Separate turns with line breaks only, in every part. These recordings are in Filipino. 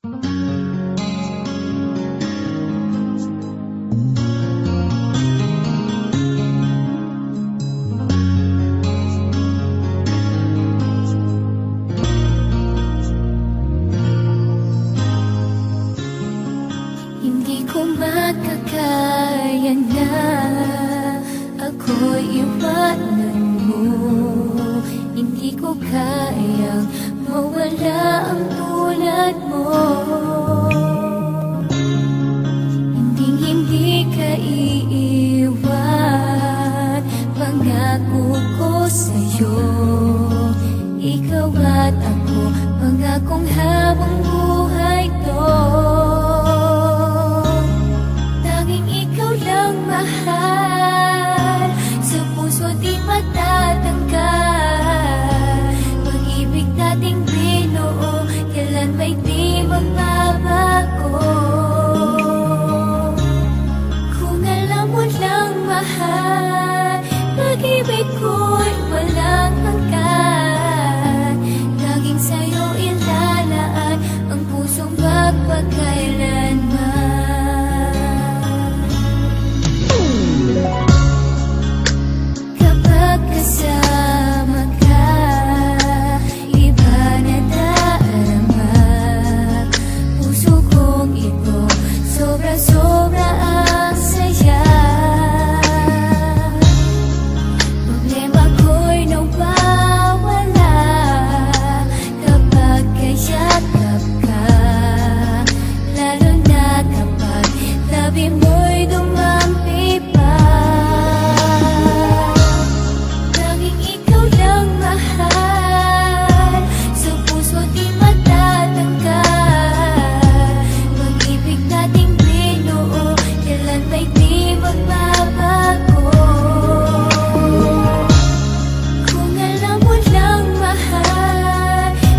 Hindi ko makakaya na ako'y iwanan mo. Hindi ko kayang mawala ang tulad mo. Hindi ka iiwan, pangako ko sa'yo. Ikaw at ako, pangakong habang buhay to. Mahal, sa puso di matatanggal. Pag-ibig nating binuo, kailan ba'y di magbabago? Kung alam mo lang, mahal, pag-ibig ko'y walang hanggan. Laging sa'yo ilalaan ang pusong magpakailanman. Kasama ka, iba na darama. Puso kong ito, sobra-sobra ang saya. Problema ko'y nawawala kapag kayakap ka. Lalo na kapag tabi mo'y dumampi pa.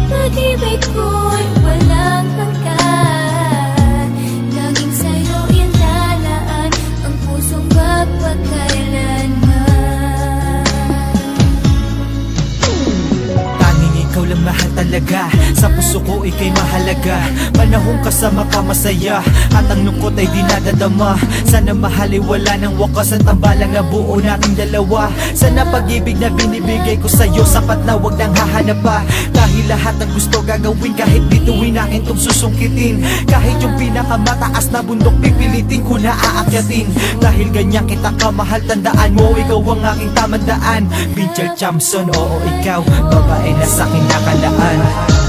Pag-ibig ko'y walang hanggan. Laging sa'yo ilalaan ang pusong magpakailanman.
Tanging ikaw lang mahal talaga, sa puso ko ika'y mahalaga. Panahong kasama ka masaya, at ang lungkot ay di nadadama. Sana mahali wala ng wakas, ang tambalang na buo nating dalawa. Sana pag-ibig na binibigay ko sa'yo, sapat na wag nang hahanap pa. Dahil lahat ng gusto gagawin, kahit bituin akin tong susungkitin. Kahit yung pinakamataas na bundok pipilitin ko na aakyatin. Dahil ganyan kita kamahal, tandaan mo, ikaw ang aking tamandaan. Binchel Chamson, oo ikaw, babae na sa'kin nakalaan.